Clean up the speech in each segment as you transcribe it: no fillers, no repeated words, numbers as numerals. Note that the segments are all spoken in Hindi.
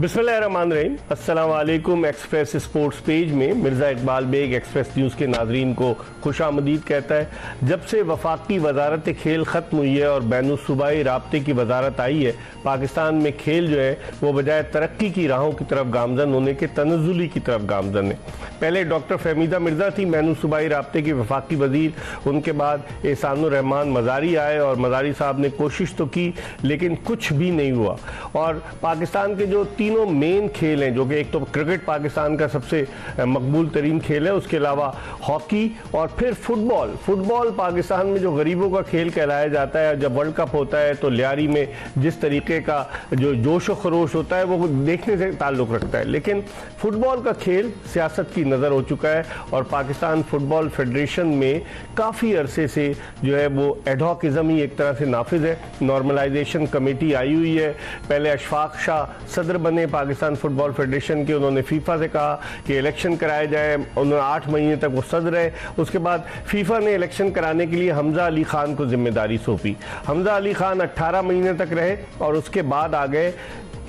बिस्मिल्लाहिर्रहमानिर्रहीम। अस्सलाम वालेकुम। एक्सप्रेस स्पोर्ट्स पेज में मिर्ज़ा इकबाल बेग एक्सप्रेस न्यूज़ के नाजरीन को खुशामदीद कहता है। जब से वफाकी वजारत खेल ख़त्म हुई है और बैनुसूबाई राब्ते की वजारत आई है, पाकिस्तान में खेल जो है वो बजाय तरक्की की राहों की तरफ गामजन होने के तनज़ुली की तरफ गामजन है। पहले डॉक्टर फहमीदा मिर्ज़ा थी बैनुसूबाई राब्ते की वफाकी वजीर, उनके बाद एहसानुर रहमान मज़ारी आए और मज़ारी साहब ने कोशिश तो की लेकिन कुछ भी नहीं हुआ। और पाकिस्तान के जो तीनों मेन खेल हैं, जो कि एक तो क्रिकेट पाकिस्तान का सबसे मकबूल तरीन खेल है, उसके अलावा हॉकी और फिर फुटबॉल पाकिस्तान में जो गरीबों का खेल कहलाया जाता है। जब वर्ल्ड कप होता है तो लियारी में जिस तरीके का जो जोश व खरोश होता है वो देखने से ताल्लुक़ रखता है, लेकिन फुटबॉल का खेल सियासत की नज़र हो चुका है और पाकिस्तान फुटबॉल फेडरेशन में काफ़ी अरसे से जो है वो एडहॉकिज़म ही एक तरह से नाफिज है। नॉर्मलाइजेशन कमेटी आई हुई है। पहले अशफाक शाह सदर बने पाकिस्तान फुटबॉल फेडरेशन के, उन्होंने फीफा से कहा कि इलेक्शन कराया जाए, उन्होंने 8 महीने तक वो सदर रहे। उसके बाद फीफा ने इलेक्शन कराने के लिए हमजा अली खान को जिम्मेदारी सौंपी। हमजा अली खान 18 महीने तक रहे और उसके बाद आ गए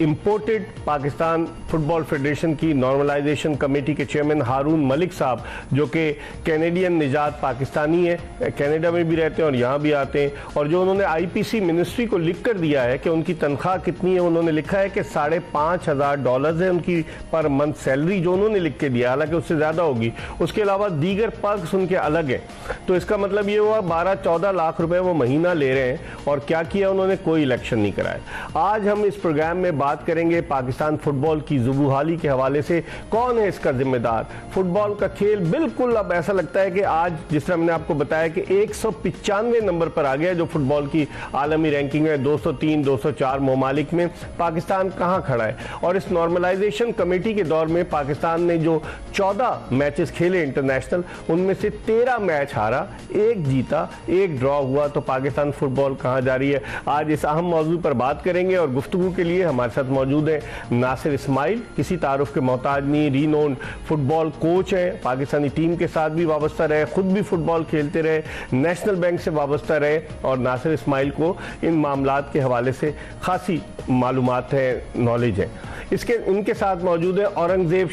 इम्पोर्टेड पाकिस्तान फुटबॉल फेडरेशन की नॉर्मलाइजेशन कमेटी के चेयरमैन हारून मलिक साहब, जो कि कैनेडियन निजात पाकिस्तानी है, कनाडा में भी रहते हैं और यहाँ भी आते हैं। और जो उन्होंने आईपीसी मिनिस्ट्री को लिख कर दिया है कि उनकी तनख्वाह कितनी है, उन्होंने लिखा है कि $5,500 है उनकी पर मंथ सैलरी, जो उन्होंने लिख के दिया, हालांकि उससे ज़्यादा होगी। उसके अलावा दीगर पर्क्स उनके अलग हैं। तो इसका मतलब ये हुआ 12-14 लाख रुपए वो महीना ले रहे हैं। और क्या किया उन्होंने? कोई इलेक्शन नहीं कराया। आज हम इस प्रोग्राम में बात करेंगे पाकिस्तान फुटबॉल की जुबूहाली के हवाले से। कौन है इसका जिम्मेदार? फुटबॉल का खेल बिल्कुल अब ऐसा लगता है कि आज, जिस तरह मैंने आपको बताया कि 195 नंबर पर आ गया जो फुटबॉल की आलमी रैंकिंग है। 203-204 ममालिक में पाकिस्तान कहां खड़ा है। और इस नॉर्मलाइजेशन कमेटी के दौर में पाकिस्तान ने जो 14 मैचेस खेले इंटरनेशनल, उनमें से 13 मैच हारा, 1 जीता, 1 ड्रॉ हुआ। तो पाकिस्तान फुटबॉल कहां जा रही है? आज इस अहम मौजू पर बात करेंगे और गुफ्तगू के लिए हमारे साथ मौजूद है नासिर इस्माइल, किसी तारुफ के मोहताज नहीं, रीनोन फुटबॉल कोच हैं, पाकिस्तानी टीम के साथ भी वाबस्ता रहे, खुद भी फुटबॉल खेलते रहे, नेशनल बैंक से वाबस्ता रहे और नासिर इस्माइल को इन मामलात के हवाले से खासी मालूमात है, नॉलेज है। इनके साथ मौजूद है औरंगजेब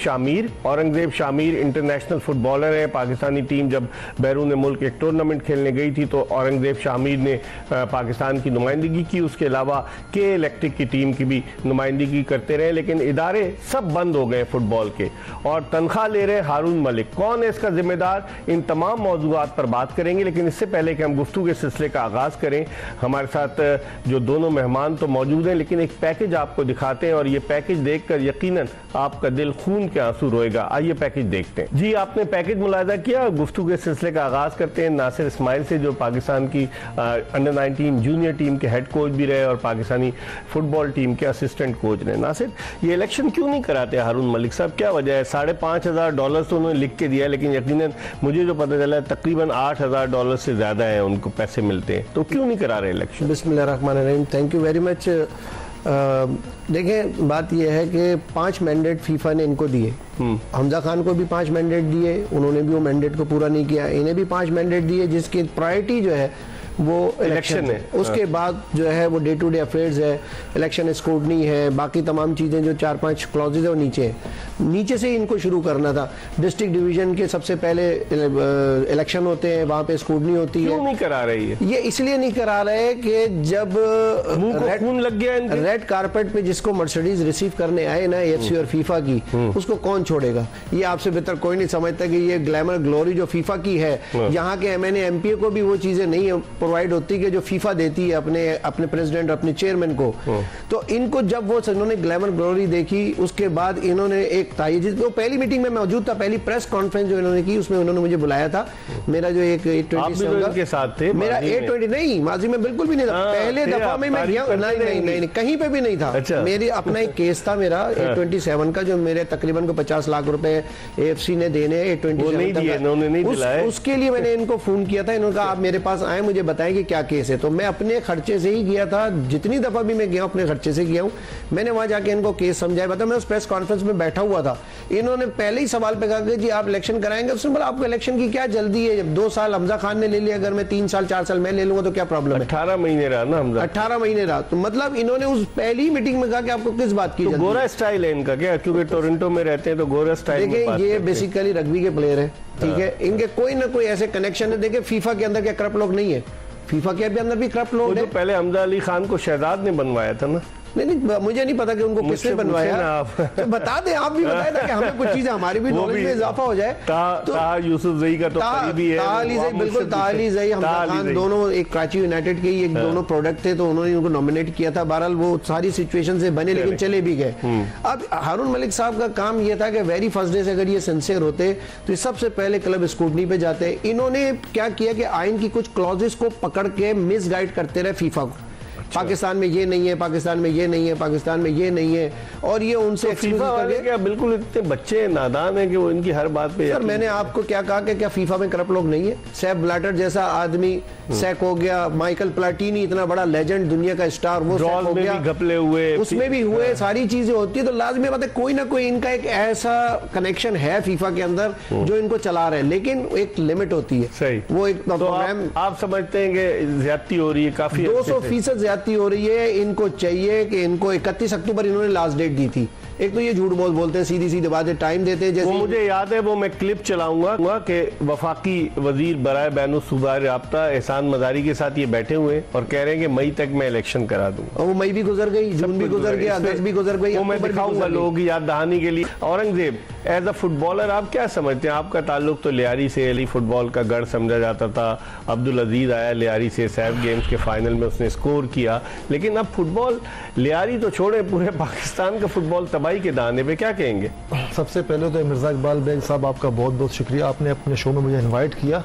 शामिर इंटरनेशनल फुटबॉलर है। पाकिस्तानी टीम जब बैरून मुल्क एक टूर्नामेंट खेलने गई थी तो औरंगजेब शामिर ने पाकिस्तान की नुमाइंदगी की। उसके अलावा के इलेक्ट्रिक की टीम की भी नुमाइंदगी करते रहे, लेकिन इदारे सब बंद हो गए फुटबॉल के और तनख्वाह ले रहे हारून मलिक। कौन है इसका जिम्मेदार? इन तमाम मौजूदात पर बात करेंगे, लेकिन इससे पहले कि हम गुफ्तगू के सिलसिले का आगाज करें, हमारे साथ जो दोनों मेहमान तो मौजूद हैं, लेकिन एक पैकेज आपको दिखाते हैं और ये पैकेज देखकर यकीनन आपका दिल खून के आंसू रोएगा। आइए पैकेज देखते हैं। जी, आपने पैकेज मुलाजा किया। गुफ्तगू के सिलसिले का आगाज करते हैं नासिर इस्माइल से, जो पाकिस्तान की अंडर 19 जूनियर टीम के हेड कोच भी रहे और पाकिस्तानी फुटबॉल टीम के असिस्टेंट कोच रहे। नासिर, ये इलेक्शन क्यों नहीं कराते हारून मलिक साहब? क्या वजह है? $5,500 तो उन्होंने लिख के दिया है, लेकिन यकीनन मुझे जो पता चला है तकरीबन $8,000 से ज्यादा है उनको पैसे मिलते हैं, तो क्यों नहीं करा रहे इलेक्शन? बिस्मिल्लाहिर्रहमानिर्रहीम। Thank you very much. देखें, बात यह है कि 5 मैंडेट फीफा ने इनको दिए। हमजा खान को भी 5 मैंडेट दिए, उन्होंने भी वो मैंडेट को पूरा नहीं किया। इन्हें भी 5 मैंडेट दिए, जिसकी प्रायोरिटी जो है वो इलेक्शन है। उसके बाद जो है वो डे टू डे अफेयर्स है, इलेक्शन स्क्रूटनी है, बाकी तमाम चीज़ें जो 4-5 क्लॉजेज है वो नीचे से इनको शुरू करना था। डिस्ट्रिक्ट डिवीजन के सबसे पहले इलेक्शन होते हैं, वहाँ पे स्क्रूटनी होती है। क्यों नहीं करा रही है? ये इसलिए नहीं करा रहे कि जब खून लग गया रेड कारपेट पे जिसको मर्सिडीज रिसीव करने आए ना AFC और फीफा की, उसको कौन छोड़ेगा? ये आपसे बेहतर कोई नहीं समझता कि ये ग्लैमर ग्लोरी जो फीफा की है, यहाँ के MNA MPA को भी वो चीजें नहीं प्रोवाइड होती कि जो फीफा देती है अपने प्रेसिडेंट, अपने चेयरमैन को। तो इनको जब वो इन्होंने ग्लैमर ग्लोरी देखी, उसके बाद इन्होंने एक वो पहली मीटिंग में मौजूद था, पहली प्रेस कॉन्फ्रेंस जो इन्होंने की, उसमें उन्होंने मुझे बुलाया था। मेरा जो एक 820 के साथ थे, मेरा 820 नहीं, माजी में बिल्कुल भी नहीं था। पहले दफा में मैं गया, नहीं, कहीं पे भी नहीं था। अच्छा। मेरी अपना एक केस था मेरा 827 का, जो मेरे तकरीबन को 50 लाख रुपए AFC ने देने 827 नहीं दिलाए। उसके लिए मैंने इनको फोन किया था। इन्होंने कहा आप मेरे पास आए, मुझे बताएं कि क्या केस है। तो मैं अपने खर्चे से ही गया था, जितनी दफा भी मैं गया अपने खर्चे से गया हूँ। मैंने वहां जाके इनको केस समझाया, बता मैं उस प्रेस कॉन्फ्रेंस में बैठा हुआ था, इन्होंने पहले ही सवाल पे कहा कि जी आप इलेक्शन कराएंगे। उसने बोला आपको इलेक्शन की क्या जल्दी है, जब 2 साल हमजा खान ने ले लिया, अगर मैं 3 साल 4 साल मैं ले लूंगा तो क्या प्रॉब्लम है। 18 महीने रहा ना हमजा, 18 महीने रहा। तो मतलब इन्होंने उस पहली मीटिंग में कहा कि आपको किस बात की तो गोरा स्टाइल है इनका क्या, क्योंकि टोरंटो में रहते हैं तो गोरा स्टाइल में बात देखिए ये करते हैं। बेसिकली रग्बी के प्लेयर है, ठीक है, इनके कोई ना कोई ऐसे कनेक्शन है। देखिए फीफा के अंदर क्या करप्ट लोग नहीं है, फीफा के अंदर भी करप्ट लोग वो हैं। जो पहले हमजा अली खान को शहजाद ने बनवाया था ना, नहीं मुझे नहीं पता कि उनको किसने मुझसे बनवाया, पूछे ना आप। तो बता दें, आप भी बताएं ताकि हमें कुछ चीजें हमारी भी वो नॉलेज भी में इजाफा हो जाए। ताहा यूसुफ जई का तो करीबी है, ताली जई, बिल्कुल ताली जई, हमजा खान दोनों एक कराची यूनाइटेड के ही एक दोनों प्रोडक्ट थे, तो उन्होंने उनको नॉमिनेट किया था। बहरहाल वो सारी सिचुएशन से बने लेकिन चले भी गए। अब हारून मलिक साहब का काम ये था कि वेरी फर्स्ट डे से अगर ये सिंसियर होते तो सबसे पहले क्लब स्क्रूटनी पे जाते। इन्होंने क्या किया कि आइन की कुछ क्लॉजेस को पकड़ के मिसगाइड करते रहे फीफा को। पाकिस्तान में ये नहीं है, पाकिस्तान में ये नहीं है, पाकिस्तान में ये नहीं है, और ये उनसे फीफा वाले क्या बिल्कुल इतने बच्चे नादान है कि वो इनकी हर बात पे। सर मैंने आपको क्या कहा कि क्या फीफा में करप्ट लोग नहीं है? सेप ब्लैटर जैसा आदमी सेक हो गया, माइकल प्लाटीनी इतना बड़ा लेजेंड दुनिया का स्टार, वो सेक हो गया, घपले हुए, उसमें भी हुए, सारी चीजें होती है। तो लाजमी बात है कोई ना कोई इनका एक ऐसा कनेक्शन है फीफा के अंदर जो इनको चला रहे हैं, लेकिन एक लिमिट होती है। सही, वो एक प्रोग्राम आप समझते हैं कि ज्यादती हो रही है, काफी 200% ज्यादती हो रही है। इनको चाहिए कि इनको 31 अक्टूबर इन्होंने लास्ट डेट दी थी। एक तो ये झूठ बोलते हैं, सीधी सीधी बातें, टाइम देते हैं। जैसे मुझे याद है, वो मैं क्लिप चलाऊंगा कि वफाकी वजीर बराए बैनुल सूबाई राब्ता एहसान मजारी के साथ ये बैठे हुए और कह रहे हैं कि मई तक मैं इलेक्शन करा दूंगा। और वो मई भी गुजर गई, जून भी गुजर गया, अगस्त भी गुजर गई, वो मैं दिखाऊंगा लोगों की याद दहानी के लिए। औरंगजेब एज अ फुटबॉलर आप क्या समझते हैं? आपका ताल्लुक तो लियारी से, अली फुटबॉल का गढ़ समझा जाता था। अब्दुल अजीज आया लियारी से, सैफ गेम्स के फाइनल में उसने स्कोर किया, लेकिन अब फुटबॉल लियारी तो छोड़े, पूरे पाकिस्तान का फुटबॉल तबाही के दाने पे, क्या कहेंगे? सबसे पहले तो मिर्ज़ा इकबाल बेग साहब आपका बहुत बहुत शुक्रिया, आपने अपने शो में मुझे इनवाइट किया।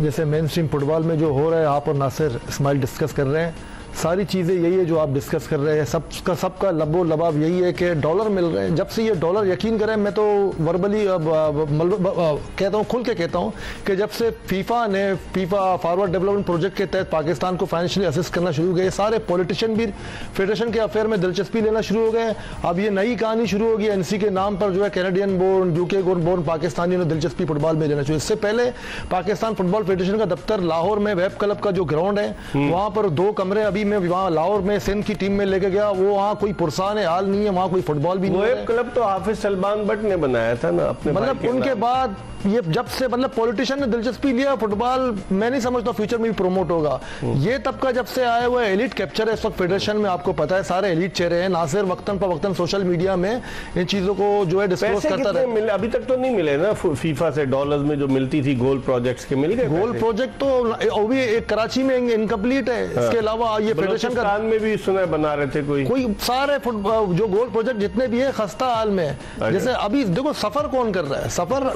जैसे मेन स्ट्रीम फुटबॉल में जो हो रहा है, आप और नासिर इस्माइल डिस्कस कर रहे हैं, सारी चीज़ें यही है जो आप डिस्कस कर रहे हैं। सबका लबो लबाब यही है कि डॉलर मिल रहे हैं। जब से ये डॉलर, यकीन करें, मैं तो वर्बली कहता हूँ, खुल के कहता हूँ कि जब से फीफा फॉरवर्ड डेवलपमेंट प्रोजेक्ट के तहत पाकिस्तान को फाइनेंशियली असिस्ट करना शुरू हो गए, सारे पॉलिटिशियन भी फेडरेशन के अफेयर में दिलचस्पी लेना शुरू हो गए। अब ये नई कहानी शुरू होगी, एनसी के नाम पर जो है कैनेडियन बोर्न, यूके बोर्न पाकिस्तानियों ने दिलचस्पी फुटबॉल में लेना शुरू। इससे पहले पाकिस्तान फुटबॉल फेडरेशन का दफ्तर लाहौर में वेब क्लब का जो ग्राउंड है, वहाँ पर 2 कमरे अभी मैं वहाँ लाहौर में सिंध की टीम में लेके गया, वो वहाँ कोई पुरसान हाल नहीं है, वहाँ कोई फुटबॉल भी नहीं है। क्लब तो हाफिज सलमान बट ने बनाया था ना अपने, मतलब उनके बाद ये जब से मतलब पॉलिटिशियन ने दिलचस्पी लिया फुटबॉल, मैं नहीं समझता फ्यूचर में भी प्रमोट होगा। ये तबका जब से आया हुआ एलिट कैप्चर है इस वक्त फेडरेशन में, आपको पता है सारे एलिट चेहरे हैं। नासिर वक्तन पर वक्तन सोशल मीडिया में इन चीजों को जो है डिस्क्लोज करता रहा। अभी तक तो नहीं मिले ना फीफा से डॉलर्स में जो मिलती थी गोल प्रोजेक्ट्स के, मिल गए? गोल प्रोजेक्ट तो अभी एक कराची में इनकम्प्लीट है। इसके अलावा ये फेडरेशन का में भी सुना बना रहे थे कोई सारे जो गोल प्रोजेक्ट जितने भी है खस्ता हाल में। जैसे अभी देखो सफर कौन कर रहा है, सफर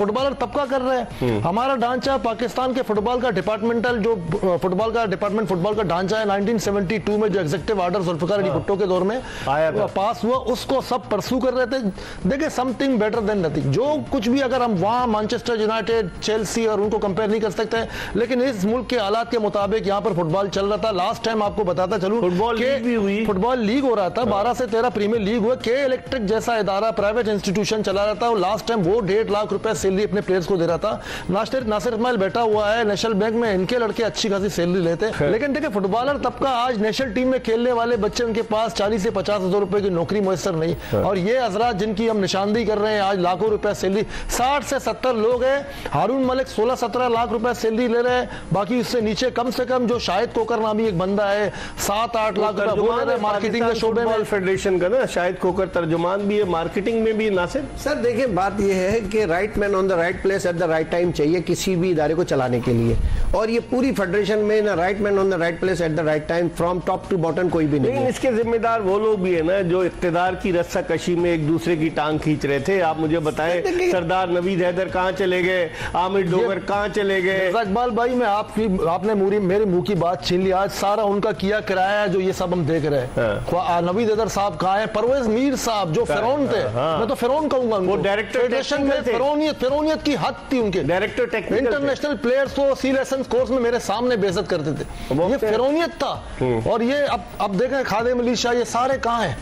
फुटबॉलर तबका कर रहा है। हमारा ढांचा पाकिस्तान के फुटबॉल का डिपार्टमेंटल जो फुटबॉल का ढांचा है 1972 में जो एग्जीक्यूटिव ऑर्डर जुल्फिकार अली भुट्टो के दौर में आया पास हुआ, उसको सब परसू कर रहे थे। देखिए समथिंग बेटर देन नथिंग। जो कुछ भी अगर हम वहां मैनचेस्टर यूनाइटेड, चेल्सी और उनको कंपेयर नहीं कर सकते, लेकिन इस मुल्क के हालात के मुताबिक यहाँ पर फुटबॉल चल रहा था। लास्ट टाइम आपको बताता चलूं, फुटबॉल लीग हो रहा था, 12 से 13 प्रीमियर लीग हुआ। के इलेक्ट्रिक जैसा इदारा प्राइवेट इंस्टीट्यूशन चला रहा था, लास्ट टाइम वो 1.5 लाख रुपए सैलरी अपने प्लेयर्स को दे रहा था। नासिर इस्माइल बैठा हुआ है नेशनल बैंक में, इनके लड़के अच्छी खासी सैलरी लेते, लेकिन देखिए फुटबॉलर तबका आज नेशनल टीम में खेलने वाले बच्चे, उनके पास 40 से 50 हजार रुपए की नौकरी मुयसर नहीं। और ये हजरात जिनकी हम निशानदेही कर रहे हैं, आज लाखों रुपए सैलरी, 60 से 70 लोग हैं। हारून मलिक 16-17 लाख रुपए सैलरी ले रहे हैं, बाकी उससे नीचे कम से कम जो शाहिद कोकर नामी एक बंदा है 7-8 लाख रुपए वो ले रहे हैं मार्केटिंग के शोबे में। फेडरेशन का ना शाहिद कोकर तर्जुमान भी है, मार्केटिंग में भी। नासिर सर देखिए बात यह है कि right man on the right place at the right time चाहिए किसी भी इदारे को चलाने के लिए, और ये पूरी फेडरेशन में ना right man on the right place at the right time from top to bottom कोई भी नहीं है। इसके जिम्मेदार वो लोग भी है ना जो इख्तिदार की रस्साकशी में एक दूसरे की टांग खींच रहे थे। आप मुझे बताएं, सरदार नवीद हैदर कहाँ चले गए, आमिर डोगर कहाँ चले गए? इकबाल भाई मैं आपने मेरे मुंह की बात छीन ली। आज सारा उनका किया कराया है जो ये सब हम देख रहे हैं। नवीद अदर साहब कहाँ है, परवेज मीर साहब जो फिरौन थे, मैं तो फिरौन कहूंगा उनको, डायरेक्टर फेडरेशन में फिरौनियत की हद थी उनके, डायरेक्टर टेक्निकल, इंटरनेशनल प्लेयर्स को सी लाइसेंस कोर्स में मेरे सामने बेइज्जत करते थे, ये फिरौनियत था। और ये अब देखें खादिम अली शाह, ये सारे कहाँ हैं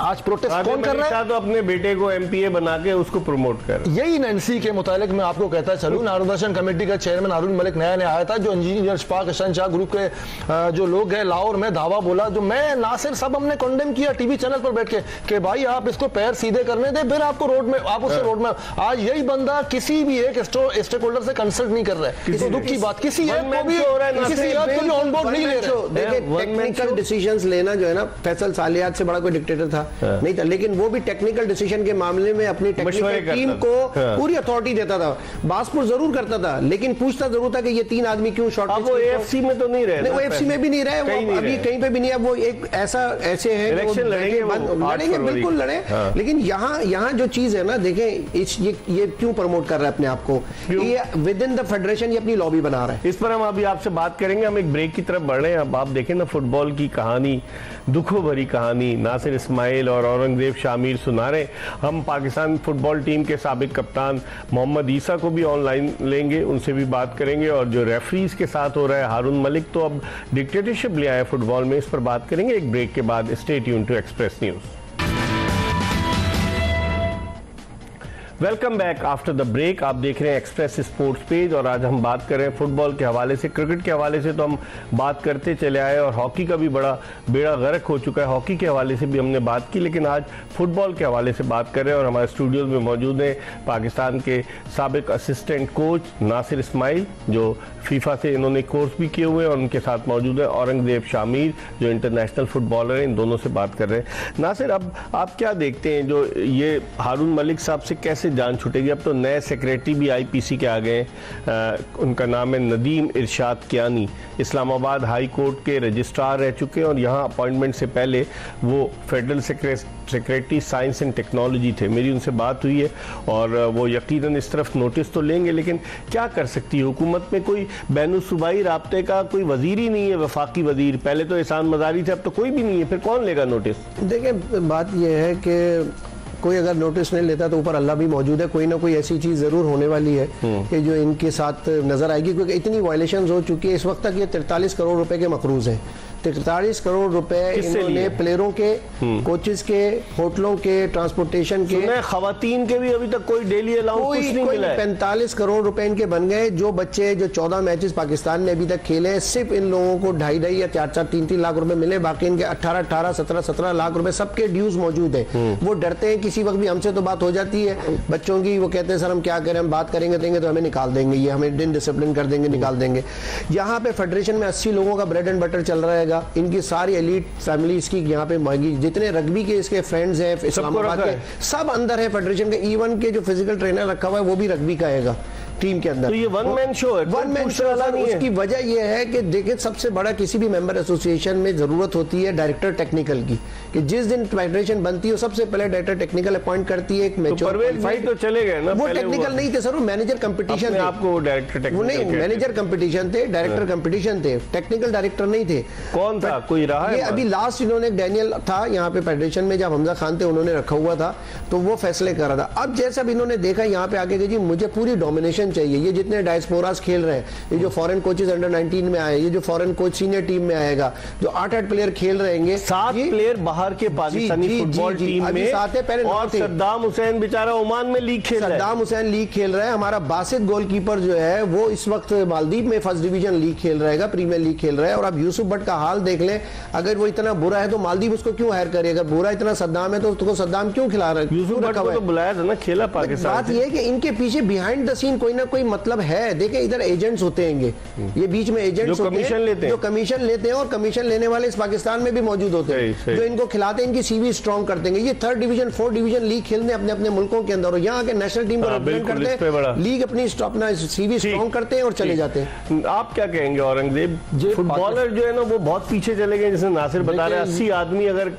आज? प्रोटेस्ट कौन कर रहा है? तो अपने बेटे को एमपीए बना के उसको प्रमोट कर, यही एनसी के मुतालिक मैं आपको कहता चलूं, नारदर्शन कमेटी का चेयरमैन हारून मलिक नया आया था, जो इंजीनियर अशफाक हसन शाह ग्रुप के जो लोग हैं लाहौर में धावा बोला, जो मैं नासिर सब हमने कंडेम किया टीवी चैनल पर बैठ के कि भाई आप इसको पैर सीधे करने दे, फिर आपको रोड में, आप उससे रोड में। आज यही बंदा किसी भी एक स्टेक होल्डर से कंसल्ट नहीं कर रहा है, तो दुख की बात, किसी एक को भी ऑन बोर्ड नहीं ले रहे। टेक्निकल डिसीजंस लेना जो है ना, फैसल सालियात से बड़ा कोई डिक्टेटर था नहीं था, लेकिन वो भी टेक्निकल डिसीजन के मामले में अपनी टेक्निकल टीम को पूरी अथॉरिटी देता था, बासपुर जरूर करता था, लेकिन पूछता जरूर था कि ये 3 आदमी क्यों शॉर्ट। वो एएफसी में तो नहीं रहे, वो एएफसी में भी नहीं रहे, वो अभी कहीं पे भी नहीं है, वो एक ऐसे हैं इलेक्शन लड़ेंगे बिल्कुल लड़े। लेकिन यहाँ जो चीज है ना, देखें ये क्यों प्रमोट कर रहा है अपने आप को, ये विद इन द फेडरेशन ये अपनी लॉबी बना रहा है। इस पर हम अभी आपसे बात करेंगे, हम एक ब्रेक की तरफ बढ़ रहे हैं। अब आप देखें ना, फुटबॉल की कहानी, दुखों भरी कहानी नासिर इस्माइल और औरंगजेब शामिर सुना रहे। हम पाकिस्तान फुटबॉल टीम के साबिक कप्तान मोहम्मद ईसा को भी ऑनलाइन लेंगे, उनसे भी बात करेंगे। और जो रेफरीज के साथ हो रहा है, हारून मलिक तो अब डिक्टेटरशिप ले आए फुटबॉल में, इस पर बात करेंगे एक ब्रेक के बाद। Stay tuned to Express news. Welcome back after the break. आप देख रहे हैं एक्सप्रेस स्पोर्ट्स पेज और आज हम बात कर रहे हैं फुटबॉल के हवाले से। क्रिकेट के हवाले से तो हम बात करते चले आए और हॉकी का भी बड़ा बेड़ा गर्क हो चुका है, हॉकी के हवाले से भी हमने बात की, लेकिन आज फुटबॉल के हवाले से बात कर रहे हैं। और हमारे स्टूडियोज में मौजूद हैं पाकिस्तान के साबिक असिस्टेंट कोच नासिर इस्माइल, जो फीफा से इन्होंने कोर्स भी किए हुए हैं, और उनके साथ मौजूद है औरंगजेब शामिर, जो इंटरनेशनल फुटबॉलर हैं। इन दोनों से बात कर रहे हैं। नासिर, अब आप क्या देखते हैं, जो ये हारून मलिक साहब से कैसे जान छूटेगी? अब तो नए सेक्रेटरी भी आईपीसी के आ गए, उनका नाम है नदीम इरशाद कियानी, इस्लामाबाद हाई कोर्ट के रजिस्ट्रार रह चुके हैं और यहाँ अपॉइंटमेंट से पहले वो federal secretary science and technology थे। मेरी उनसे बात हुई है और वो यकीनन इस तरफ नोटिस तो लेंगे, लेकिन क्या कर सकती है हुकूमत में? कोई बैनुसूबाई राब्ते का कोई वजीर ही नहीं है, वफाकी वजीर। पहले तो एहसान मजारी थे, अब तो कोई भी नहीं है, फिर कौन लेगा नोटिस? देखिए, बात यह है कि कोई अगर नोटिस नहीं लेता तो ऊपर अल्लाह भी मौजूद है, कोई ना कोई ऐसी चीज जरूर होने वाली है कि जो इनके साथ नजर आएगी, क्योंकि इतनी वायलेशंस हो चुकी है। इस वक्त तक ये 43 करोड़ रुपए के मकरूज हैं। 43 करोड़ रुपए इन्होंने प्लेयरों के, कोचेस के, होटलों के, ट्रांसपोर्टेशन के, खवातीन के भी अभी तक कोई डेली अलाउंस नहीं मिला है। 45 करोड़ रुपए इनके बन गए। जो बच्चे जो 14 मैचेस पाकिस्तान ने अभी तक खेले हैं, सिर्फ इन लोगों को 2.5 या 4 3 लाख रुपए मिले। बाकी इनके 18 17 लाख रुपए सबके ड्यूज मौजूद है। वो डरते हैं किसी वक्त भी, हमसे तो बात हो जाती है बच्चों की, वो कहते हैं सर हम क्या करें, हम बात करेंगे देंगे तो हमें निकाल देंगे, ये हमें डिसिप्लिन कर देंगे, निकाल देंगे। यहाँ पे फेडरेशन में 80 लोगों का ब्रेड एंड बटर चल रहा है। इनकी सारी एलीट फैमिलीज की यहाँ पे मौजूद, जितने रग्बी के इसके फ्रेंड्स हैं इस्लामाबाद के, सब अंदर है फेडरेशन के। इवन के जो फिजिकल ट्रेनर रखा हुआ है वो भी रग्बी का आएगा टीम के अंदर। तो ये वन मैन शो है, वन मैन शो वाला नहीं है। उसकी वजह यह है कि देखिए, सबसे बड़ा किसी भी मेंबर एसोसिएशन में जरूरत होती है डायरेक्टर टेक्निकल की, कि जिस दिन फेडरेशन बनती है सबसे पहले डायरेक्टर टेक्निकल अपॉइंट करती है। एक तो चले गए ना, वो टेक्निकल नहीं थे सर, वो मैनेजर कंपटीशन थे। आपको डायरेक्टर टेक्निकल नहीं, मैनेजर कंपटीशन थे, डायरेक्टर कंपटीशन थे, टेक्निकल डायरेक्टर नहीं थे। कौन था? कोई रहा है? अभी लास्ट इन्होंने डैनियल था यहाँ पे फेडरेशन में, जब हमजा खान थे उन्होंने रखा हुआ था, तो वो फैसले कर रहा था। अब जैसे अब इन्होंने देखा यहाँ पे आके कि जी मुझे पूरी डोमिनेशन चाहिए, ये जितने डायस्पोरास खेल रहे हैं, ये जो फॉरेन कोचेस अंडर 19 में आए, ये जो फॉरेन कोच सीनियर टीम में आएगा, जो 8-8 प्लेयर खेल रहेंगे, 7 प्लेयर बाहर के पाकिस्तानी फुटबॉल टीम में, और सद्दाम हुसैन बेचारा ओमान में लीग खेल रहा है। सद्दाम हुसैन लीग खेल रहा है। हमारा बासित गोलकीपर जो है वो इस वक्त मालदीव में फर्स्ट डिवीजन लीग खेल रहेगा, प्रीमियर लीग खेल रहा है। और अब यूसुफ भट्ट का हाल देख लें, अगर वो इतना बुरा है तो मालदीव उसको क्यों हायर करेगा? बुरा इतना सद्दाम है तो उसको सद्दाम क्यों खिला रहा है? यूसुफ भट्ट को तो बुलाया था ना, खेला पाकिस्तान। बात ये है कि इनके पीछे बिहाइंड द सीन कोई ना कोई मतलब है। देखिए, इधर एजेंट्स होते हैं, ये बीच में एजेंट्स जो कमीशन लेते हैं, जो कमीशन लेते हैं, और कमीशन लेने वाले इस पाकिस्तान में भी मौजूद होते हैं, जो इनको खिलाते हैं, इनकी सीवी स्ट्रॉन्ग करते हैं। ये 3rd division 4th division league खेलने अपने अपने मुल्कों के अंदर, और यहाँ के नेशनल टीम को रिप्रेजेंट करते हैं, लीग अपनी सीवी स्ट्रॉन्ग करते हैं और चले जाते हैं। आप क्या कहेंगे औरंगजेब? फुटबॉलर जो है ना वो बहुत पीछे चले गए, जैसे नासिर बता रहे हैं 80 आदमी अगर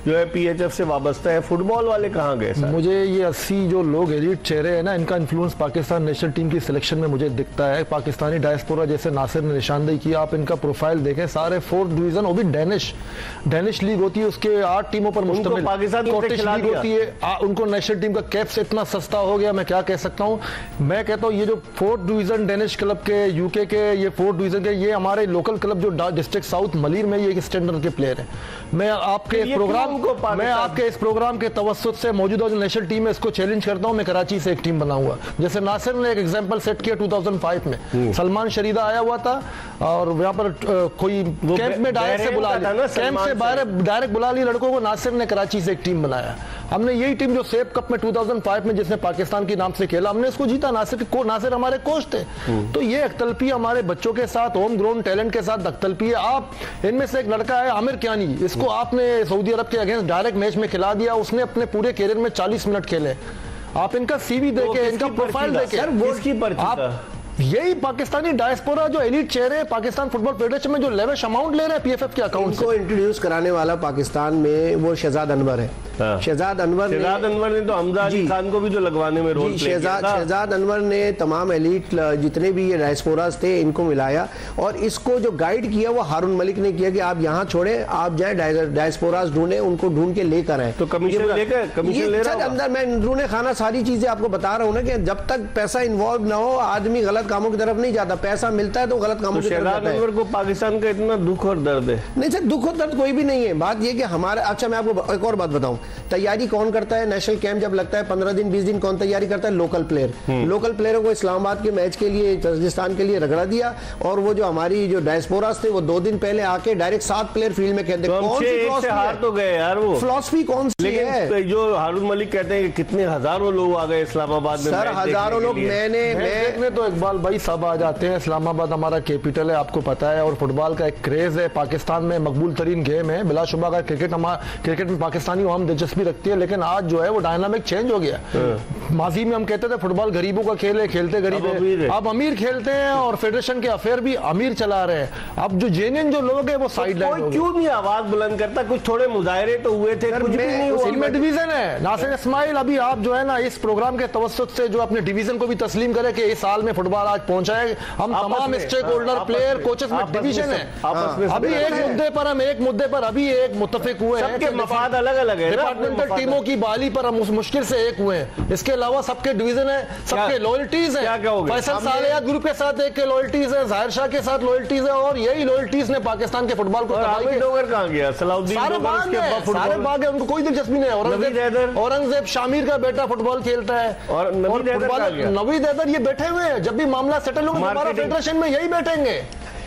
जो है PHF से वाबस्ता है, फुटबॉल वाले कहाँ गए? मुझे ये 80 जो लोग एलीट चेहरे हैं ना, इनका influence Pakistan national team team की सिलेक्शन में मुझे दिखता है। पाकिस्तानी डायस्पोरा जैसे नासिर ने निशानदेही की, आप इनका प्रोफाइल देखें, सारे 4th डिवीजन, वो भी डेनिश लीग होती है, उसके 8 टीमों पर मुश्तमिल स्कॉटिश लीग होती है। उनको नेशनल टीम का कैप्स इतना सस्ता हो गया, मैं क्या कह सकता हूँ। मैं कहता हूँ ये जो 4th डिवीजन डेनिश क्लब के, यूके के ये 4th डिवीजन के, ये हमारे लोकल क्लब जो डिस्ट्रिक्ट साउथ मलीर में ये स्टैंडर्ड के प्लेयर है। मैं आपके इस प्रोग्राम के तवस्सुत से मौजूदा जो नेशनल टीम है इसको चैलेंज करता हूं, मैं कराची से एक टीम बनाऊंगा। जैसे नासिर ने एक एग्जांपल सेट किया 2005 में, सलमान शरीदा आया हुआ था और यहाँ पर कोई कैंप में डायरेक्ट से बुला लिया, कैंप से डायरेक्ट बुला लिया लड़कों को। नासिर ने कराची से एक टीम बनाया। हमने यही टीम जो सेफ कप में 2005 में जिसने पाकिस्तान के नाम से खेला, हमने इसको जीता। नासिर हमारे कोच थे। तो ये अख्तलफी हमारे बच्चों के साथ, होम ग्राउंड टैलेंट के साथ अख्तलफी है। आप इनमें से एक लड़का है आमिर कियानी, इसको आपने सऊदी अरब के अगेंस्ट डायरेक्ट मैच में खिला दिया, उसने अपने पूरे कैरियर में 40 मिनट खेले। आप इनका सीवी देखे, इनका प्रोफाइल देखे, यही पाकिस्तानी डायस्पोरा जो एलीट चेहरे पाकिस्तान फुटबॉल फेडरेशन में जो लेविश अमाउंट ले रहे हैं पीएफएफ के अकाउंट से। इंट्रोड्यूस कराने वाला पाकिस्तान में वो शहजाद अनवर है। शहजाद अनवर ने तो हमजा अली खान को भी तो लगवाने में रोल प्ले किया था। शहजाद अनवर ने तमाम एलीट जितने भी ये डायस्पोरास थे इनको मिलाया और इसको जो गाइड किया वो हारून मलिक ने किया कि आप यहाँ छोड़े, आप जाए डायस्पोरास ढूंढे, उनको ढूंढ के लेकर आए। तो कमीशन ले रहा अंदर मैं ढूंढे खाना सारी चीजें आपको बता रहा हूँ ना कि जब तक पैसा इन्वॉल्व ना हो आदमी गलत कामों की तरफ नहीं जाता। पैसा मिलता है तो गलत कामों की तरफ जाता है। को पाकिस्तान का इतना दुख और दर्द है। नहीं सर, दुख और दर्द कोई भी नहीं है। बात ये कि हमारा, अच्छा मैं आपको एक और बात बताऊं, तैयारी कौन करता है? नेशनल कैंप जब लगता है 15 दिन 20 दिन कौन तैयारी करता है? Local player. लोकल प्लेयरों को इस्लामाबाद के मैच के लिए, तजिकिस्तान के लिए रगड़ा दिया और वो जो हमारी जो डायस्पोरास थे वो 2 दिन पहले आके डायरेक्ट 7 प्लेयर फील्ड में खेलते। हार तो गए यार, वो फिलॉसफी कौन सी है? जो हारून मलिक कहते हैं कि कितने हजारों लोग आ गए इस्लामाबाद में। सर हजारों लोग, मैंने तो इकबाल भाई सब आ जाते हैं। इस्लामाबाद हमारा कैपिटल है, आपको पता है, और फुटबॉल का एक क्रेज है, पाकिस्तान में मकबूल तरीन गेम है। बिलाशुबा का क्रिकेट में पाकिस्तानी हम दिलचस्पी रखती है, लेकिन आज जो है वो डायनामिक चेंज हो गया। माजी में हम कहते थे फुटबॉल गरीबों का खेल है, खेलते गरीब है, अब अमीर खेलते हैं और फेडरेशन के अफेयर भी अमीर चला रहे हैं। अब जो जेन्युइन जो लोग हैं वो साइड लाइन। क्यों नहीं आवाज बुलंद करता? कुछ थोड़े मुजाहरे तो हुए थे, कुछ भी नहीं हुआ। इनमें डिवीजन है। नासिर इस्माइल, अभी आप जो है ना इस प्रोग्राम के तवस्सुत से जो अपने डिवीजन को भी तस्लीम करे कि इस साल में फुटबॉल आज पहुंचा है। हम तमाम स्टेक होल्डर, प्लेयर, कोचेस में डिवीजन है। अभी एक मुद्दे पर अभी एक मुत्तफिक हुए हैं। सबके मफाद अलग अलग है। डिपार्टमेंटल टीमों की बहाली पर हम मुश्किल से एक हुए हैं। इसके अलावा सबके डिवीजन है, सबके लॉयल्टीज है। फैसल सालेयात ग्रुप के साथ एक लॉयल्टीज है, जाहिर शाह के साथ लॉयल्टीज है, और यही लॉयल्टीज ने पाकिस्तान के फुटबॉल को कहाँ गया? सारे बाग है, उनको कोई दिलचस्पी नहीं है। औरंगजेब शामिर का बेटा फुटबॉल खेलता है और नवीद हैदर ये बैठे हुए हैं। जब भी मामला सेटल होगा हमारा फेडरेशन में यही बैठेंगे।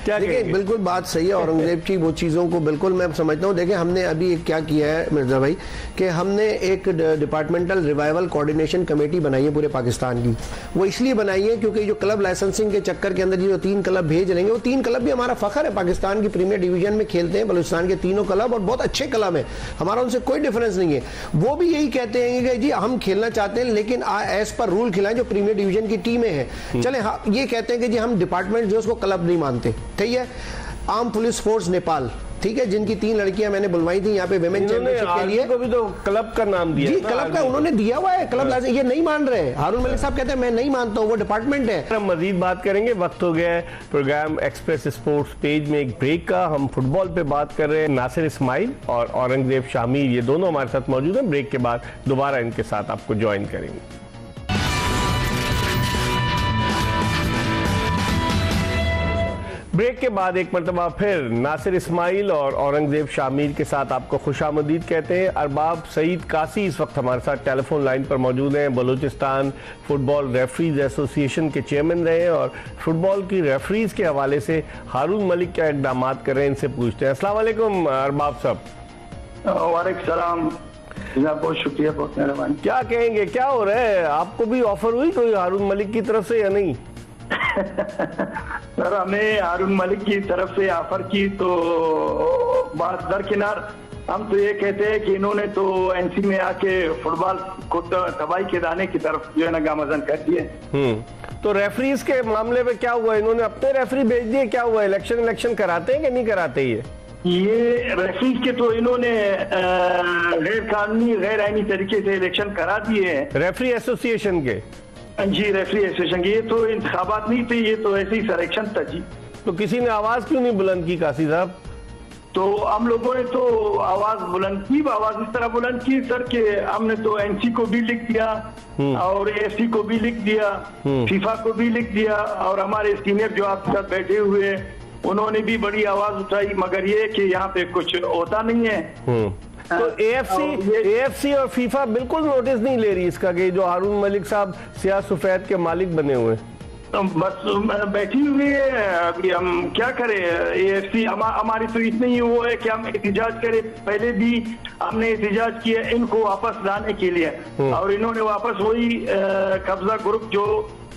देखिए बिल्कुल बात सही है औरंगजेब की, वो चीज़ों को बिल्कुल मैं समझता हूँ। देखिए हमने अभी क्या किया है मिर्जा भाई कि हमने एक डिपार्टमेंटल रिवाइवल कोऑर्डिनेशन कमेटी बनाई है पूरे पाकिस्तान की। वो इसलिए बनाई है क्योंकि जो क्लब लाइसेंसिंग के चक्कर के अंदर जो 3 क्लब भेज रहेंगे, वो 3 क्लब भी हमारा फखर है, पाकिस्तान की प्रीमियर डिवीजन में खेलते हैं बलूचिस्तान के तीनों क्लब और बहुत अच्छे क्लब है, हमारा उनसे कोई डिफरेंस नहीं है। वो भी यही कहते हैं कि जी हम खेलना चाहते हैं लेकिन एज पर रूल खिलाएं जो प्रीमियर डिवीजन की टीमें हैं। चले हाँ, ये कहते हैं कि जी हम डिपार्टमेंट जो उसको क्लब नहीं मानते। ठीक है, आर्म पुलिस फोर्स नेपाल, ठीक है, जिनकी 3 लड़कियां मैंने बुलवाई थी यहाँ पे विमेन चैंपियनशिप के लिए। को भी तो क्लब का नाम दिया जी, क्लब का उन्होंने दिया हुआ है क्लब लाइसेंस। ये नहीं मान रहे। हारून मलिक साहब कहते हैं मैं नहीं मानता हूँ, वो डिपार्टमेंट है। हम मजीद बात करेंगे, वक्त हो गया है प्रोग्राम एक्सप्रेस स्पोर्ट्स पेज में एक ब्रेक का। हम फुटबॉल पे बात कर रहे हैं। नासिर इस्माइल और औरंगजेब शामिर ये दोनों हमारे साथ मौजूद हैं। ब्रेक के बाद दोबारा इनके साथ आपको ज्वाइन करेंगे। ब्रेक के बाद एक मरतबा फिर नासिर इस्माइल और औरंगजेब शामिर के साथ आपको खुशामदीद कहते हैं। अरबाब सईद कासी इस वक्त हमारे साथ टेलीफोन लाइन पर मौजूद हैं। बलूचिस्तान फुटबॉल रेफरीज एसोसिएशन के चेयरमैन रहे हैं और फुटबॉल की रेफरीज के हवाले से हारून मलिक क्या इकदाम कर रहे हैं इनसे पूछते हैं। अस्सलाम वालेकुम अरबाब साहब। वालेकुम सलाम, बहुत शुक्रिया, बहुत मेहरबानी। क्या कहेंगे, क्या हो रहा है? आपको भी ऑफर हुई कोई हारून मलिक की तरफ से या नहीं? सर हमें हारून मलिक की तरफ से ऑफर की तो बात दरकिनार, हम तो ये कहते हैं कि इन्होंने तो एनसी में आके फुटबॉल को तबाही के दाने की तरफ जो है ना गामजन कर दिए। तो रेफरीज के मामले में क्या हुआ? इन्होंने अपने रेफरी भेज दिए, क्या हुआ? इलेक्शन कराते हैं कि नहीं कराते? ये रेफरीज के तो इन्होंने गैर कानूनी गैर आईनी तरीके से इलेक्शन करा दिए हैं। रेफरी एसोसिएशन के जी रेफरी एसोसिएशन की, ये तो इंतखाबात नहीं थे, ये तो ऐसे ही सिलेक्शन था जी। तो किसी ने आवाज क्यों नहीं बुलंद की काशी साहब? तो हम लोगों ने तो आवाज बुलंद की, आवाज इस तरह बुलंद की सर कि हमने तो एनसी को भी लिख दिया और एएफसी को भी लिख दिया, फीफा को भी लिख दिया, और हमारे सीनियर जो आपके साथ बैठे हुए हैं उन्होंने भी बड़ी आवाज उठाई, मगर ये कि यहाँ पे कुछ होता नहीं है। तो एएफसी और फीफा बिल्कुल नोटिस नहीं ले रही इसका कि जो हारून मलिक साहब सियाह सफेद के मालिक बने हुए? बस बैठी हुई है, अभी हम क्या करें। एएफसी हमारी तो इतनी ही वो है कि हम एहतिजाज करें, पहले भी हमने एहतिजाज किया इनको वापस लाने के लिए, और इन्होंने वापस वही कब्जा ग्रुप जो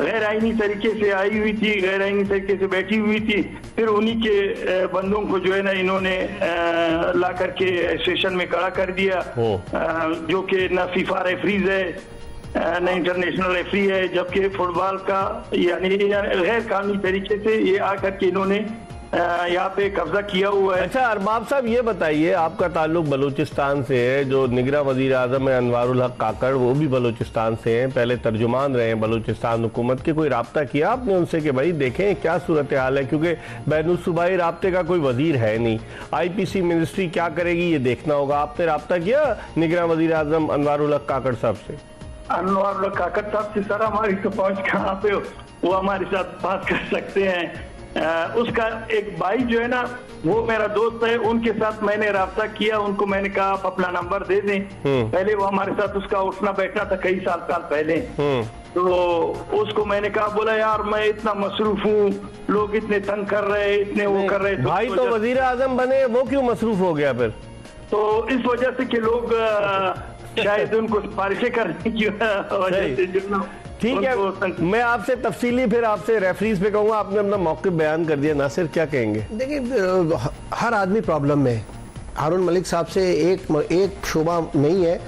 गैर आईनी तरीके से आई हुई थी, गैर आईनी तरीके से बैठी हुई थी, फिर उन्हीं के बंदों को जो है ना इन्होंने ला करके एसोसिएशन में खड़ा कर दिया, जो कि न फीफा रेफरीज है न इंटरनेशनल रेफरी है, जबकि फुटबॉल का यानी गैर कानूनी तरीके से ये आकर के इन्होंने यहाँ पे कब्जा किया हुआ है। अच्छा अरबाब साहब ये बताइए, आपका ताल्लुक बलूचिस्तान से है, जो निगरां वजीर आजम है अनवारुल हक काकड़ वो भी बलूचिस्तान से हैं, पहले तर्जुमान रहे हैं बलूचिस्तान हुकूमत के। कोई राब्ता किया आपने उनसे कि भाई देखें क्या सूरत हाल है, क्योंकि बैनुल सूबाई राब्ते का कोई वजीर है नहीं, आईपीसी मिनिस्ट्री क्या करेगी ये देखना होगा। आपने राब्ता किया निगरां वजीर आजम अनवारुल हक काकड़ साहब से? अनवारुल हक काकड़ साहब से सर हमारी तो पहुंच कहाँ पे, वो हमारे साथ बात कर सकते हैं। उसका एक भाई जो है ना वो मेरा दोस्त है, उनके साथ मैंने राब्ता किया, उनको मैंने कहा आप अपना नंबर दे दें। पहले वो हमारे साथ उसका उठना बैठना था कई साल पहले, तो उसको मैंने कहा, बोला यार मैं इतना मसरूफ हूँ, लोग इतने तंग कर रहे हैं, इतने वो कर रहे हैं। भाई तो वजीर आजम बने, वो क्यों मसरूफ हो गया फिर? तो इस वजह से कि लोग शायद उनको सिफारिशें करने की वजह से जो ठीक है, मैं आपसे तफसीली फिर आपसे रेफरीज पे कहूंगा। आपने अपना मौक़िफ़ बयान कर दिया, नासिर क्या कहेंगे? देखिए हर आदमी प्रॉब्लम में, हारून मलिक साहब से एक शोबा नहीं है,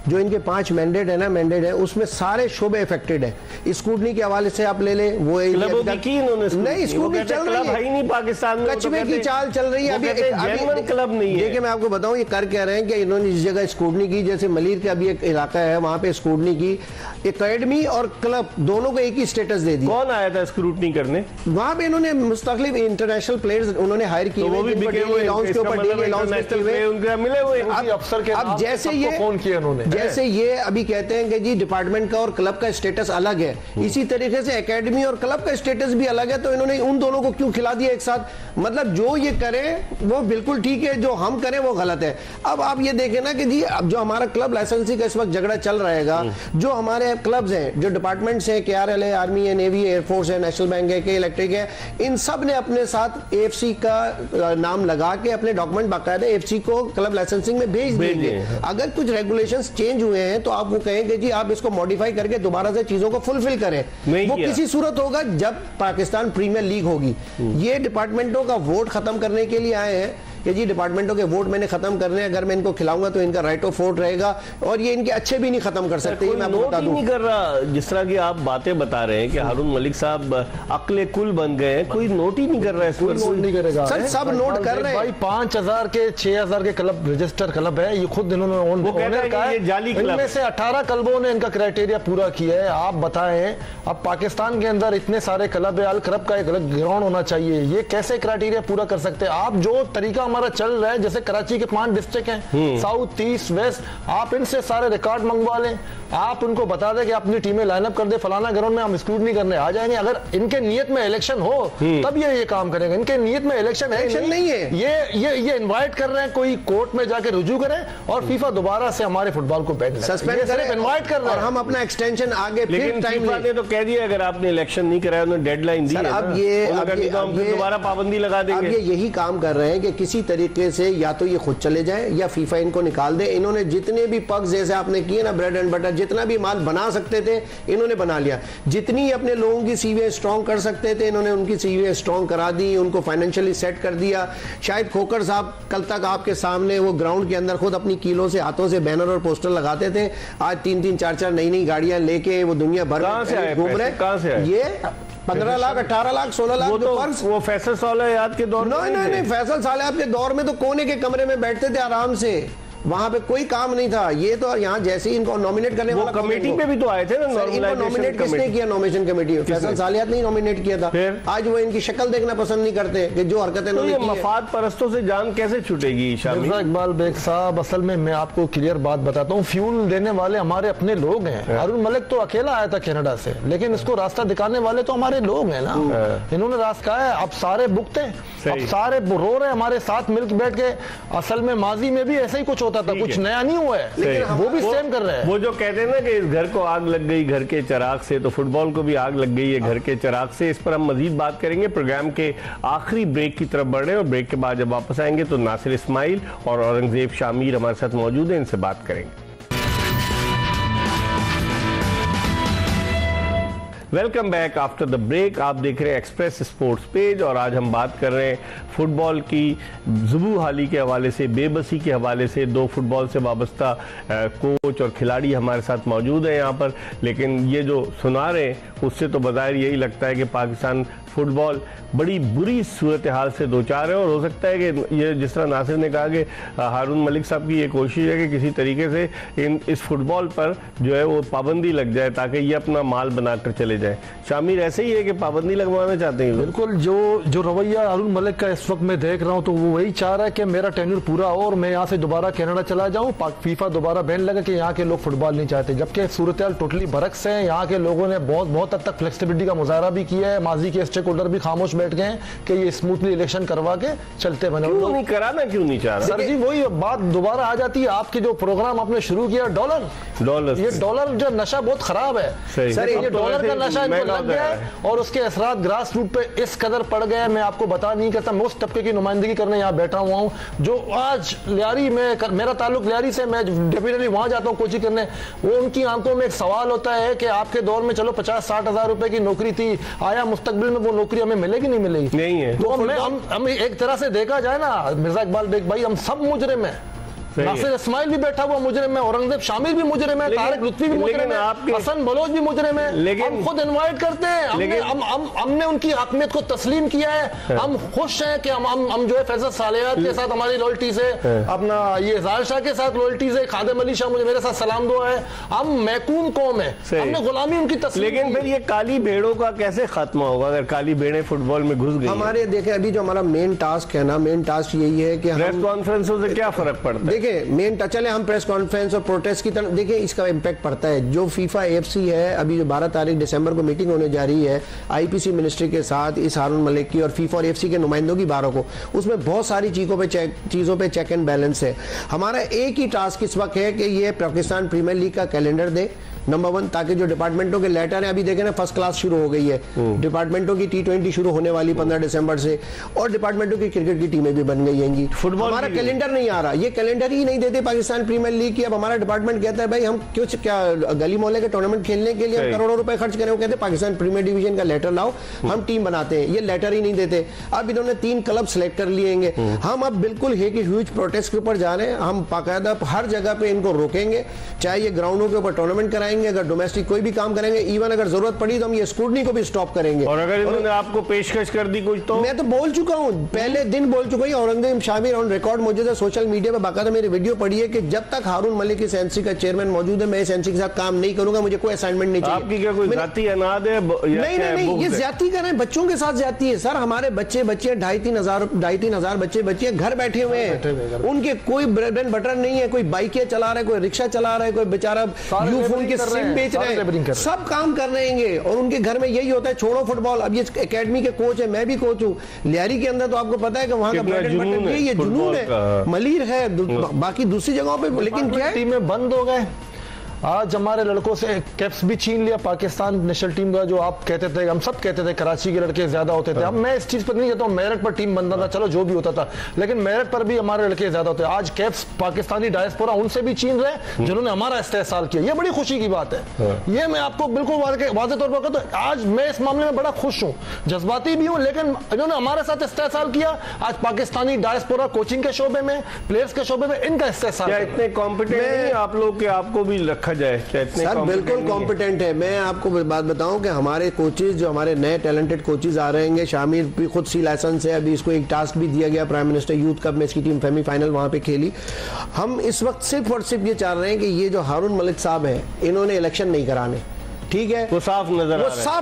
जो इनके 5 मैंडेट है ना, मैंडेट है उसमें सारे शोबे इफेक्टेड है। स्कूटनी के हवाले से आप ले लें, वो नहीं स्कूटनी चल रही है, नहीं पाकिस्तान में कचरे की चाल चल रही है अभी क्लब नहीं है। देखिए मैं आपको बताऊं ये कर क्या रहे हैं कि इन्होंने इस जगह स्कूटनी की, जैसे मलीर का भी एक इलाका है वहां पे स्कूटनी की, एकेडमी और क्लब दोनों को एक ही स्टेटस दे दिया। कौन आया था स्क्रूटनी करने? वहां पे इन्होंने मुस्तकिल इंटरनेशनल प्लेयर्स उन्होंने हायर किए, वो भी बिके हुए, मिले हुए अफसर के। अब जैसे ये फोन किया उन्होंने, जैसे ये अभी कहते हैं कि जी डिपार्टमेंट का और क्लब का स्टेटस अलग है, इसी तरीके से एकेडमी और क्लब का स्टेटस भी अलग है, तो इन्होंने उन दोनों को क्यों खिला दिया एक साथ? मतलब जो ये करें वो बिल्कुल ठीक है, जो हम करें वो गलत है। अब आप ये देखें ना कि जी अब जो हमारा क्लब लाइसेंसी का इस वक्त झगड़ा चल रहेगा, जो हमारे क्लब्स हैं, जो डिपार्टमेंट्स हैं, केआरएल है, आर्मी है, नेवी है, एयरफोर्स है, नेशनल बैंक है, के इलेक्ट्रिक है, इन सब ने अपने साथ एएफसी का नाम लगा के अपने डॉक्यूमेंट बाकायदा एएफसी को क्लब लाइसेंसिंग में भेज देंगे। अगर कुछ रेगुलेशंस चेंज हुए हैं तो आप वो कहेंगे जी आप इसको मॉडिफाई करके दोबारा से चीजों को फुलफिल करें। वो किसी सूरत होगा जब पाकिस्तान प्रीमियर लीग होगी। ये डिपार्टमेंटों का वोट खत्म करने के लिए आए हैं कि जी डिपार्टमेंटों के वोट मैंने खत्म करने हैं, अगर मैं इनको खिलाऊंगा तो इनका राइट ऑफ वोट रहेगा, और ये इनके अच्छे भी नहीं खत्म कर सकते। मैं नोट ही नहीं कर रहा, जिस तरह की आप बातें बता रहे हैं कि हारून मलिक साहब अक्ले कुल बन गए हैं, कोई नोट ही नहीं कर रहा है। कोई नोट नहीं करेगा सर, सब नोट कर रहे हैं भाई। 5000 के 6000 के क्लब रजिस्टर क्लब है, ये खुद इन्होंने इनमें से 18 क्लबों ने इनका क्राइटेरिया पूरा किया है। आप बताएं, अब पाकिस्तान के अंदर इतने सारे क्लब है, अल क्लब का एक अलग ग्राउंड होना चाहिए, ये कैसे क्राइटेरिया पूरा कर सकते हैं आप? जो तरीका हमारा चल रहा है, जैसे कराची के 5 डिस्ट्रिक्ट हैं, साउथ ईस्ट वेस्ट, आप इनसे सारे रिकॉर्ड मंगवा लें, आप उनको बता दें कि अपनी टीमें लाइनअप कर दे, फलाना ग्राउंड में हम स्क्रूटनी करने आ जाएंगे। अगर इनके नियत में इलेक्शन हो तब ये काम करेंगे, इनके नियत में इलेक्शन नहीं है। ये इनवाइट कर रहे हैं, कोई कोर्ट में जाके रुजू करें और फीफा दोबारा से हमारे फुटबॉल को बैन सस्पेंड करें, इनवाइट कर रहे हैं, और हम अपना एक्सटेंशन आगे फिर टाइम ने तो कह दिया अगर आपने इलेक्शन नहीं कराया, उन्होंने डेडलाइन दी है। अब ये दोबारा पाबंदी लगा देंगे। अब ये यही काम कर रहे हैं कि किसी तरीके से या तो ये खुद चले जाएं या फीफा इनको निकाल दे। इन्होंने जितने भी पग्स जैसे आपने किए ना, ब्रेड एंड बटर, जितना भी माल बना सकते थे इन्होंने बना लिया। जितनी अपने लोगों की सीवी स्ट्रॉन्ग कर सकते थे इन्होंने उनकी सीवी स्ट्रॉन्ग करा दी, उनको फाइनेंशियली सेट कर दिया। शायद खोकर साहब कल तक आपके सामने वो ग्राउंड के अंदर खुद अपनी कीलों से हाथों से बैनर और पोस्टर लगाते थे, आज 3-3 4-4 नई गाड़ियां लेके वो दुनिया भर में घूम रहे। कहां से आए? ये 15 लाख 18 लाख 16 लाख वो फैसल सालेहात के दौर में नहीं, फैसल सालेहात के दौर में तो कोने के कमरे में बैठते थे आराम से, वहां पे कोई काम नहीं था। ये तो यहाँ जैसे ही इनको नॉमिनेट करने वाला कमेटी पे भी तो आए थे ना, इनको नॉमिनेट किसने किया? नॉमिनेशन कमेटी, फैसल सालियात नहीं नॉमिनेट किया था। आज वो इनकी शक्ल देखना पसंद नहीं करते कि जो हरकतें मफाद परस्तों से जान कैसे छूटेगी? मिर्जा इकबाल बेग साहब, असल में मैं आपको क्लियर बात बताता हूँ, फ्यूल देने वाले हमारे अपने लोग हैं। हारून मलिक तो अकेला आया था कनाडा से, लेकिन इसको रास्ता दिखाने वाले तो हमारे लोग हैं ना। इन्होंने रास्ता है, अब सारे भुगते, अब सारे रो रहे हमारे साथ मिलकर बैठ के। असल में माजी में भी ऐसा ही कुछ होता था, कुछ नया नहीं हुआ है, वो भी सेम कर रहे हैं। वो जो कहते हैं ना कि इस घर को आग लग गई घर के चिराग से, तो फुटबॉल को भी आग लग गई है घर के चिराग से। इस पर हम मजीद बात करेंगे। प्रोग्राम के आखिरी ब्रेक की तरफ बढ़ रहे हैं और ब्रेक के बाद जब वापस आएंगे तो नासिर इस्माइल और औरंगजेब शामिर हमारे साथ मौजूद हैं, इनसे बात करेंगे। Welcome back after the break. आप देख रहे हैं एक्सप्रेस स्पोर्ट्स पेज और आज हम बात कर रहे हैं फुटबॉल की जुबू हाली के हवाले से, बेबसी के हवाले से। दो फुटबॉल से वाबस्ता कोच और खिलाड़ी हमारे साथ मौजूद हैं यहाँ पर, लेकिन ये जो सुना रहे हैं उससे तो बज़ाहिर यही लगता है कि पाकिस्तान फुटबॉल बड़ी बुरी सूरत हाल से दो चार है। और हो सकता है कि ये जिस तरह नासिर ने कहा कि हारून मलिक साहब की ये कोशिश है कि किसी तरीके से इस फुटबॉल पर जो है वो पाबंदी लग जाए ताकि ये अपना माल बनाकर चले जाए। शामिर ऐसे ही है कि पाबंदी लगवाना चाहते हैं? बिल्कुल, जो रवैया हारून मलिक का इस वक्त मैं देख रहा हूँ तो वो वही चाह रहा है कि मेरा टेन्योर पूरा हो और मैं यहाँ से दोबारा कनाडा चला जाऊँ, फीफा दोबारा बैन लगे कि यहाँ के लोग फुटबॉल नहीं चाहते। जबकि सूरत हाल टोटली बरक्स है। यहाँ के लोगों ने बहुत हद तक फ्लेक्सिबिलिटी का मुजाहरा भी किया है। माजी के स्टेक होल्डर भी खामोश बैठ गए कि ये स्मूथली इलेक्शन करवा के चलते बने। क्यों नहीं कराना, क्यों नहीं चाह रहा? सर जी वही बात दोबारा आ जाती है। आपके जो प्रोग्राम आपने शुरू किया डॉलर, ये डॉलर जो नशा बहुत खराब है सर। ये डॉलर का नशा इनको लग गया है और उसके असरात ग्रास रूट पे इस कदर पड़ गए, मैं आपको बता नहीं करता। मैं उस तबके की नुमाइंदगी करने यहाँ बैठा हुआ हूँ जो आज लियारी में, मेरा ताल्लुक लियारी से, मैं डेफिनेटली वहां जाता हूँ कोचिंग करने। वो उनकी आंखों में एक सवाल होता है कि आपके दौर में चलो 50-60 हजार रुपए की नौकरी थी, आया मुस्तकबिल में वो नौकरी हमें मिलेगी नहीं मिलेगी? नहीं है। तो हम एक तरह से देखा जाए ना मिर्जा इकबाल बेग भाई, हम सब मुजरिम हैं। नासिर इस्माइल भी बैठा हुआ मुजरिम है, औरंगजेब शामिर भी मुजरिम है, तारिक लुत्फी भी मुजरिम है, हसन बलोच भी मुजरिम है। लेकिन हम खुद इनवाइट करते हैं, हमने उनकी हकमियत को तस्लीम किया है। हम खुश हैं कि हम जो है फैसल सालियात के साथ हमारी लॉयल्टी से, अपना ये ज़ाहिर शाह के साथ लॉयल्टी से, खादिम अली शाह मुझे मेरे साथ सलाम दुआ है। हम महकूम कौम है, हमने गुलामी उनकी तस्लीम। लेकिन फिर ये काली भेड़ों का कैसे खात्मा होगा अगर काली भेड़ें फुटबॉल में घुस गई? हमारे देखें अभी जो हमारा मेन टास्क है ना, मेन टास्क यही है कि प्रेस कॉन्फ्रेंसों से क्या फर्क पड़ता है? देखिए मेन चले हम प्रेस कॉन्फ्रेंस और प्रोटेस्ट की तरफ देखिए, इसका इम्पैक्ट पड़ता है। जो फीफा AFC है, अभी जो 12 तारीख दिसंबर को मीटिंग होने जा रही है IPC मिनिस्ट्री के साथ, इस हारून मलिक की और फीफा और AFC के नुमाइंदों की 12 को, उसमें बहुत सारी चीजों पे चेक एंड बैलेंस है। हमारा एक ही टास्क इस वक्त है कि ये पाकिस्तान प्रीमियर लीग का कैलेंडर दे, नंबर 1, ताकि जो डिपार्टमेंटों के लेटर है, अभी देखें ना फर्स्ट क्लास शुरू हो गई है, डिपार्टमेंटों की T20 शुरू होने वाली 15 दिसंबर से, और डिपार्टमेंटों की क्रिकेट की टीमें भी बन गई हैं। फुटबॉल हमारा कैलेंडर नहीं आ रहा, ये कैलेंडर ही नहीं देते पाकिस्तान प्रीमियर लीग की। अब हमारा डिपार्टमेंट कहता है भाई हम क्यों क्या गली मोहल्ले के टूर्नामेंट खेलने के लिए हम करोड़ों रुपए खर्च करें? वो कहते हैं पाकिस्तान प्रीमियर डिवीजन का लेटर लाओ, हम टीम बनाते हैं। ये लेटर ही नहीं देते। अब इन्होंने 3 क्लब सेलेक्ट कर लिए। हम अब बिल्कुल है कि ह्यूज प्रोटेस्ट के ऊपर जा रहे हैं। हम बाकायदा हर जगह पे इनको रोकेंगे, चाहे ये ग्राउंडों के ऊपर टूर्नामेंट कराएंगे, अगर डोमेस्टिक कोई भी काम करेंगे, इवन अगर जरूरत पड़ी तो हम ये स्कूटनी को भी स्टॉप करेंगे। और अगर इन्होंने आपको पेशकश कर दी कुछ तो? मैं तो बोल चुका हूं, पहले दिन बोल चुका हूं। औरंगजेब शामिर ऑन रिकॉर्ड मौजूद है, सोशल मीडिया पे बाकायदा मेरी वीडियो पड़ी है कि जब तक हारून मलिक इस एनसी का चेयरमैन मौजूद है, मैं इस एनसी के साथ काम नहीं करूंगा, मुझे कोई असाइनमेंट नहीं चाहिए। आपकी क्या कोई जाती अनाद है? नहीं, ये ज्यादती कर रहे हैं, बच्चों के साथ ज्यादती है सर। हमारे बच्चे 2,500-3,000 बच्चे घर बैठे हुए हैं, उनके कोई ब्रेड एंड बटर नहीं है, कोई बाइकें चला रहा है, कोई रिक्शा चला रहा है, कोई बेचारा यूफोन के सिम बेच रहे हैं, सब काम कर रहे हैं। और उनके घर में यही होता है, छोड़ो फुटबॉल। अब ये एकेडमी के कोच है, मैं भी कोच हूँ। लियारी के अंदर तो आपको पता है कि वहां का ब्रेड एंड बटर ये जुनून है, मलीर है, बाकी दूसरी जगहों पे। लेकिन क्या है, टीमें बंद हो गए। आज हमारे लड़कों से कैप्स भी छीन लिया पाकिस्तान नेशनल टीम का। जो आप कहते थे, हम सब कहते थे कराची के लड़के ज्यादा होते थे। अब मैं इस चीज पर नहीं कहता हूँ, मेरिट पर टीम बनता था, चलो जो भी होता था, लेकिन मेरिट पर भी हमारे लड़के ज्यादा होते हैं। आज कैप्स पाकिस्तानी डायस्पोरा उनसे भी छीन रहे जिन्होंने हमारा इस्तेहसाल किया। ये बड़ी खुशी की बात है। ये मैं आपको बिल्कुल वाज़ेह तौर पर कहता हूं, आज मैं इस मामले में बड़ा खुश हूँ, जज्बाती भी हूँ, लेकिन इन्होंने हमारे साथ इस्तेहसाल किया। आज पाकिस्तानी डायस्पोरा कोचिंग के शोबे में, प्लेयर्स के शोबे में इनका इस्तेहसाल। इतने कॉम्पिटेंट नहीं आप लोग के आपको भी रखा जाए? इतने सर बिल्कुल कॉम्पिटेंट है। मैं आपको बात बताऊं कि हमारे कोचेज जो हमारे नए टैलेंटेड कोचेज आ रहे हैं, शामिर भी खुद सी लाइसेंस है, अभी इसको एक टास्क भी दिया गया प्राइम मिनिस्टर यूथ कप में, इसकी टीम सेमीफाइनल वहां पे खेली। हम इस वक्त सिर्फ और सिर्फ ये चाह रहे हैं कि ये जो हारून मलिक साहब हैं, इन्होंने इलेक्शन नहीं कराने, ठीक है, वो साफ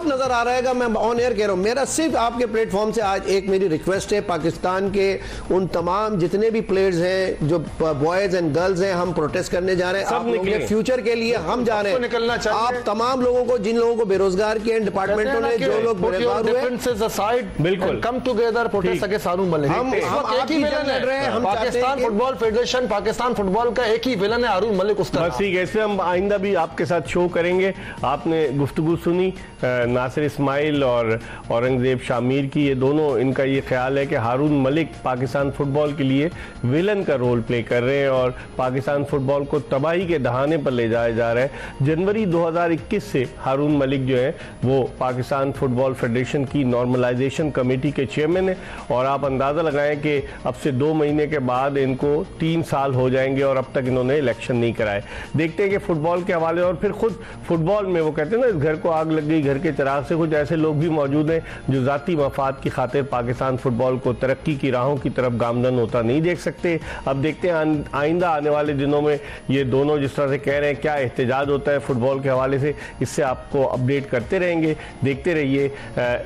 नजर आ रहेगा। मैं ऑन एयर कह रहा हूं, मेरा सिर्फ आपके प्लेटफॉर्म से आज एक मेरी रिक्वेस्ट है, पाकिस्तान के उन तमाम जितने भी प्लेयर्स हैं, जो बॉयज एंड गर्ल्स हैं, हम प्रोटेस्ट करने जा रहे हैं, आप लोगों के फ्यूचर के लिए हम जा रहे हैं। निकलना चाहिए। आप तमाम लोगों को, जिन लोगों को बेरोजगार किए डिपार्टमेंटों ने, जो लोग बेरोजगार हुए, बिल्कुल कम टुगेदर प्रोटेस्ट अगेंस्ट हारून मलिक। हम एक ही विलन लड़ रहे हैं। हम Pakistan football federation, Pakistan football का एक ही विलन है हारून मलिक। उसका बस ठीक है, इससे हम आइंदा भी आपके साथ शो करेंगे। आपने गुफ्तगू सुनी नासिर इस्माइल और औरंगजेब शामिर की, ये दोनों, इनका ये ख्याल है कि हारून मलिक पाकिस्तान फुटबॉल के लिए विलन का रोल प्ले कर रहे हैं और पाकिस्तान फुटबॉल को तबाही के दहाने पर ले जाया जा रहा है। जनवरी 2021 से हारून मलिक जो है वो पाकिस्तान फुटबॉल फेडरेशन की नॉर्मलाइजेशन कमेटी के चेयरमैन है और आप अंदाज़ा लगाएं कि अब से 2 महीने के बाद इनको 3 साल हो जाएंगे और अब तक इन्होंने इलेक्शन नहीं कराए। देखते हैं कि फुटबॉल के हवाले, और फिर खुद फुटबॉल में वो कहते हैं ना, इस घर को आग लग गई घर के चिराग से, कुछ ऐसे लोग भी मौजूद हैं जो जाती मफाद की खातिर पाकिस्तान फुटबॉल को तरक्की की राहों की तरफ गामजन होता नहीं देख सकते। अब देखते हैं आइंदा आने वाले दिनों में ये दोनों जिस तरह से कह रहे हैं क्या एहतजाज होता है फुटबॉल के हवाले से, इससे आपको अपडेट करते रहेंगे। देखते रहिए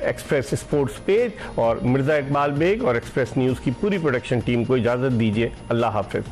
एक्सप्रेस स्पोर्ट्स पेज, और मिर्जा इकबाल बेग और एक्सप्रेस न्यूज़ की पूरी प्रोडक्शन टीम को इजाज़त दीजिए। अल्लाह हाफिज।